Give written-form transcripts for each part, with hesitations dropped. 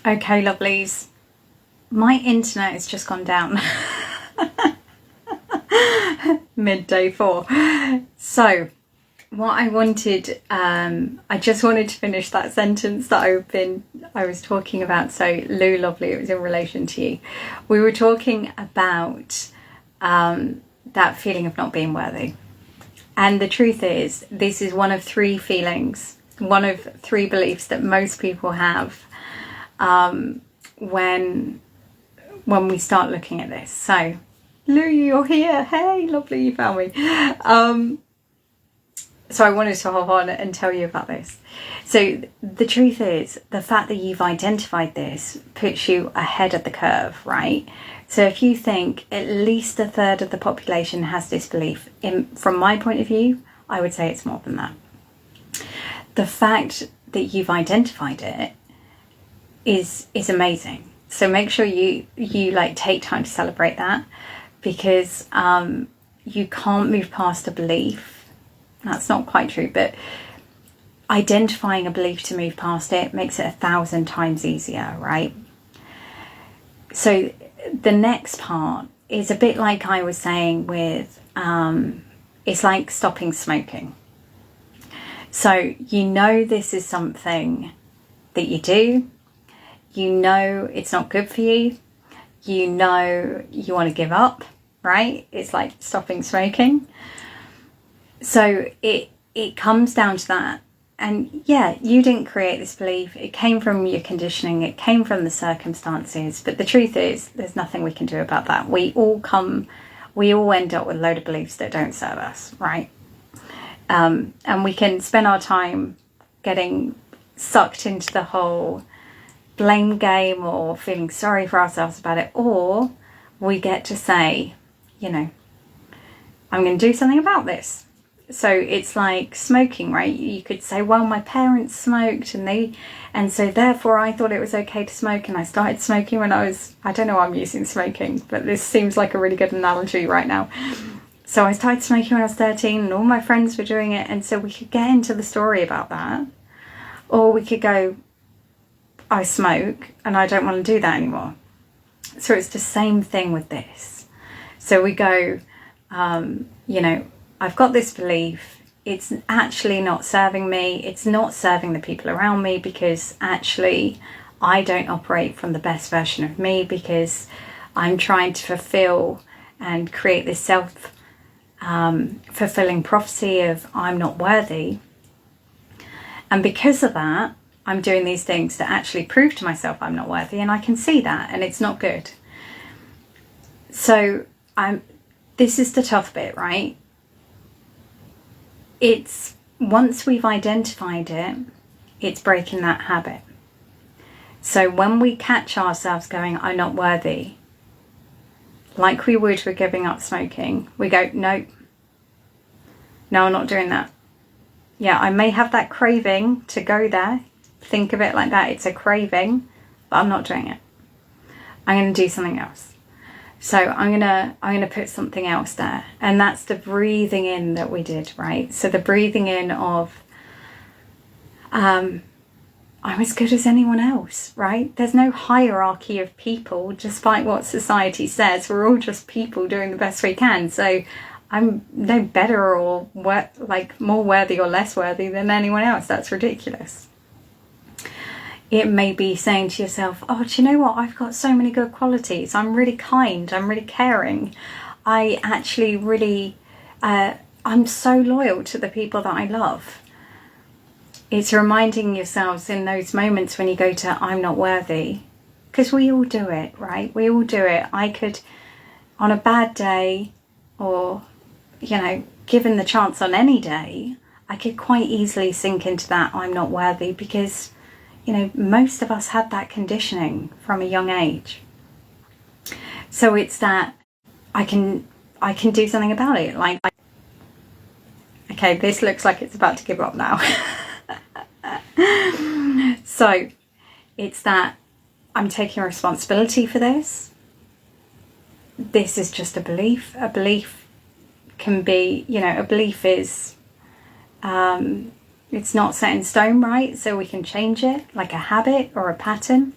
Okay, lovelies. My internet has just gone down. Midday 4. So, what I wanted, I just wanted to finish that sentence that I was talking about. So, Lou, lovely, it was in relation to you. We were talking about that feeling of not being worthy. And the truth is, this is one of 3 feelings, one of 3 beliefs that most people have when we start looking at this. So, Lou, you're here. Hey, lovely, you found me. So I wanted to hop on and tell you about this. So the truth is, the fact that you've identified this puts you ahead of the curve, right? So if you think at least a third of the population has this belief, from my point of view, I would say it's more than that. The fact that you've identified it is amazing. So make sure you like take time to celebrate that, because you can't move past a belief. That's not quite true, but identifying a belief to move past it makes it 1,000 times easier, right? So the next part is a bit like I was saying with, it's like stopping smoking. So you know this is something that you do, you know it's not good for you, you know you want to give up, right? It's like stopping smoking. So it comes down to that. And yeah, you didn't create this belief. It came from your conditioning. It came from the circumstances. But the truth is, there's nothing we can do about that. We all end up with a load of beliefs that don't serve us, right? And we can spend our time getting sucked into the whole blame game or feeling sorry for ourselves about it. Or we get to say, you know, I'm going to do something about this. So it's like smoking, right? You could say, well, my parents smoked and so therefore I thought it was okay to smoke, and I started smoking when I don't know why I'm using smoking, but this seems like a really good analogy right now. So I started smoking when I was 13 and all my friends were doing it, and so we could get into the story about that. Or we could go, I smoke and I don't want to do that anymore. So it's the same thing with this. So we go, you know, I've got this belief, it's actually not serving me, it's not serving the people around me, because actually I don't operate from the best version of me, because I'm trying to fulfill and create this self-fulfilling prophecy of I'm not worthy. And because of that, I'm doing these things to actually prove to myself I'm not worthy, and I can see that, and it's not good. So this is the tough bit, right? It's once we've identified it, it's breaking that habit. So when we catch ourselves going, I'm not worthy, like we would with giving up smoking, we go, no, I'm not doing that. Yeah, I may have that craving to go there. Think of it like that. It's a craving, but I'm not doing it. I'm going to do something else. So I'm gonna put something else there, and that's the breathing in that we did, right? So the breathing in of I'm as good as anyone else, right? There's no hierarchy of people, despite what society says. We're all just people doing the best we can. So I'm no better or more worthy or less worthy than anyone else. That's ridiculous. It may be saying to yourself, oh, do you know what? I've got so many good qualities. I'm really kind. I'm really caring. I actually really, I'm so loyal to the people that I love. It's reminding yourselves in those moments when you go to, I'm not worthy, because we all do it, right? We all do it. I could, on a bad day, or, you know, given the chance on any day, I could quite easily sink into that I'm not worthy, because you know, most of us had that conditioning from a young age. So it's that I can do something about it. Like, okay, this looks like it's about to give up now. So it's that I'm taking responsibility for this. This is just a belief. A belief can be, you know, a belief is it's not set in stone, right? So we can change it, like a habit or a pattern.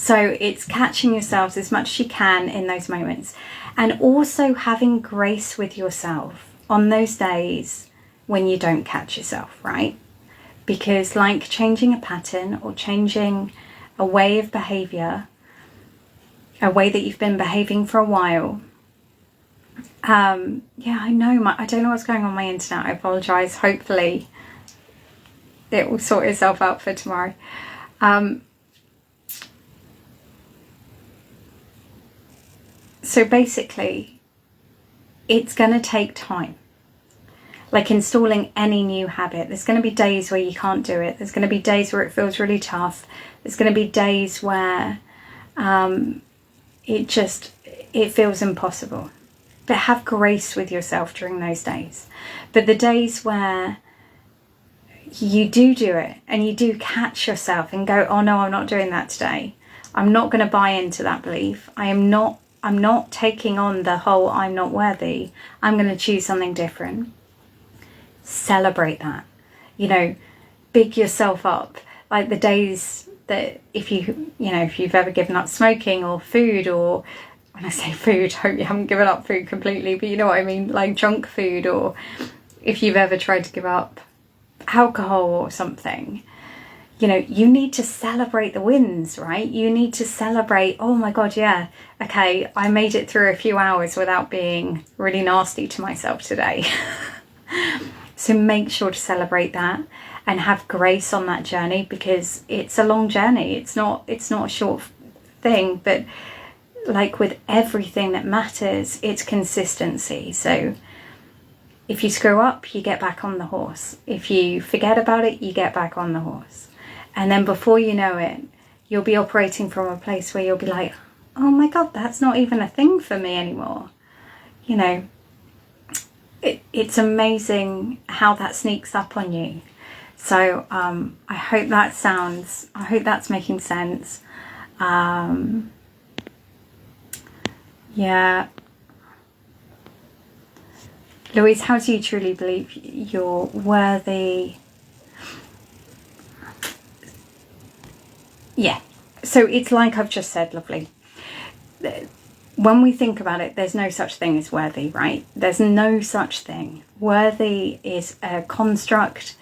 So it's catching yourselves as much as you can in those moments, and also having grace with yourself on those days when you don't catch yourself, right? Because like changing a pattern or changing a way of behavior, a way that you've been behaving for a while. Yeah, I know, I don't know what's going on my internet. I apologize. Hopefully it will sort itself out for tomorrow. So basically, it's going to take time. Like installing any new habit, there's going to be days where you can't do it. There's going to be days where it feels really tough. There's going to be days where it feels impossible. But have grace with yourself during those days. But the days where you do it and you do catch yourself and go, oh no, I'm not doing that today. I'm not going to buy into that belief. I'm not taking on the whole I'm not worthy. I'm going to choose something different. Celebrate that. You know, big yourself up. Like the days that if you've ever given up smoking or food, or when I say food, I hope you haven't given up food completely, but you know what I mean, like junk food, or if you've ever tried to give up alcohol or something, you know, you need to celebrate the wins, right? You need to celebrate, oh my God, yeah, okay, I made it through a few hours without being really nasty to myself today. So make sure to celebrate that and have grace on that journey, because it's a long journey. It's not a short thing, but like with everything that matters, it's consistency. So if you screw up, you get back on the horse. If you forget about it, you get back on the horse. And then before you know it, you'll be operating from a place where you'll be like, oh my God, that's not even a thing for me anymore. You know, it's amazing how that sneaks up on you. So I hope that's making sense. Yeah. Louise, how do you truly believe you're worthy? Yeah. So it's like I've just said, lovely. When we think about it, there's no such thing as worthy, right? There's no such thing. Worthy is a construct,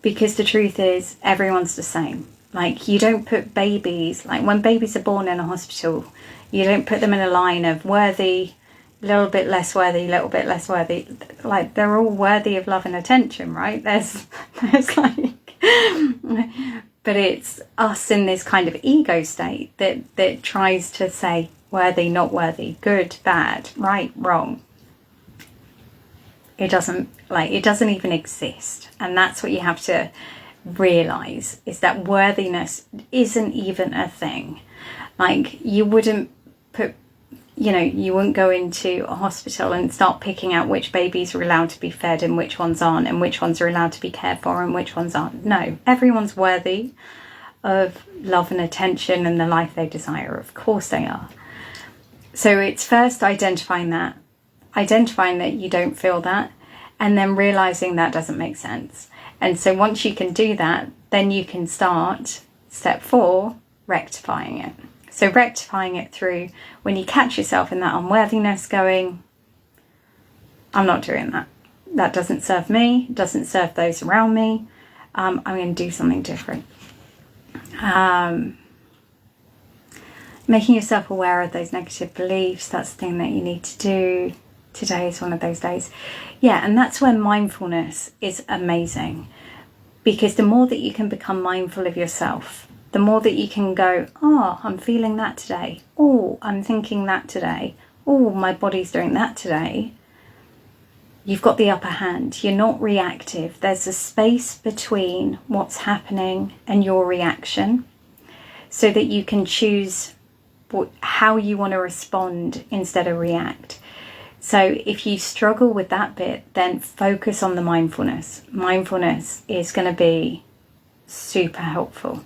because the truth is everyone's the same. Like you don't put babies, like when babies are born in a hospital, you don't put them in a line of worthy, a little bit less worthy, a little bit less worthy. Like they're all worthy of love and attention, right? There's like, but it's us in this kind of ego state that tries to say worthy, not worthy, good, bad, right, wrong. It doesn't even exist. And that's what you have to realize, is that worthiness isn't even a thing. Like you wouldn't go into a hospital and start picking out which babies are allowed to be fed and which ones aren't, and which ones are allowed to be cared for and which ones aren't. No, everyone's worthy of love and attention and the life they desire. Of course they are. So it's first identifying that you don't feel that, and then realizing that doesn't make sense. And so once you can do that, then you can start step 4, rectifying it. So rectifying it through when you catch yourself in that unworthiness, going, I'm not doing that. That doesn't serve me, doesn't serve those around me. I'm going to do something different. Making yourself aware of those negative beliefs, that's the thing that you need to do. Today is one of those days. Yeah, and that's where mindfulness is amazing. Because the more that you can become mindful of yourself, the more that you can go, oh, I'm feeling that today. Oh, I'm thinking that today. Oh, my body's doing that today. You've got the upper hand. You're not reactive. There's a space between what's happening and your reaction, so that you can choose how you want to respond instead of react. So if you struggle with that bit, then focus on the mindfulness. Mindfulness is going to be super helpful.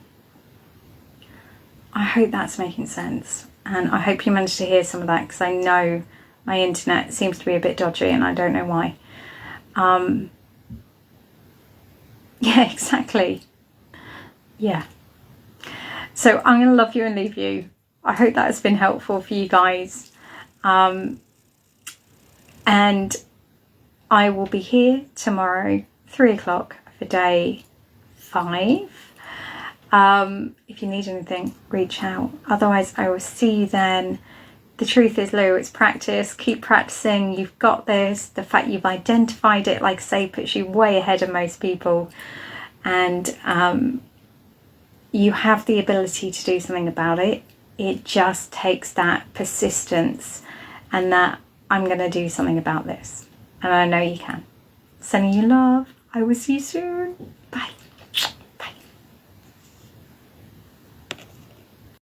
I hope that's making sense. And I hope you managed to hear some of that, because I know my internet seems to be a bit dodgy and I don't know why. Yeah, exactly. Yeah. So I'm going to love you and leave you. I hope that has been helpful for you guys. And I will be here tomorrow, 3 o'clock for day 5. If you need anything, reach out. Otherwise, I will see you then. The truth is, Lou, it's practice. Keep practicing. You've got this. The fact you've identified it, like I say, puts you way ahead of most people. And you have the ability to do something about it. It just takes that persistence and that I'm going to do something about this. And I know you can. Sending you love. I will see you soon.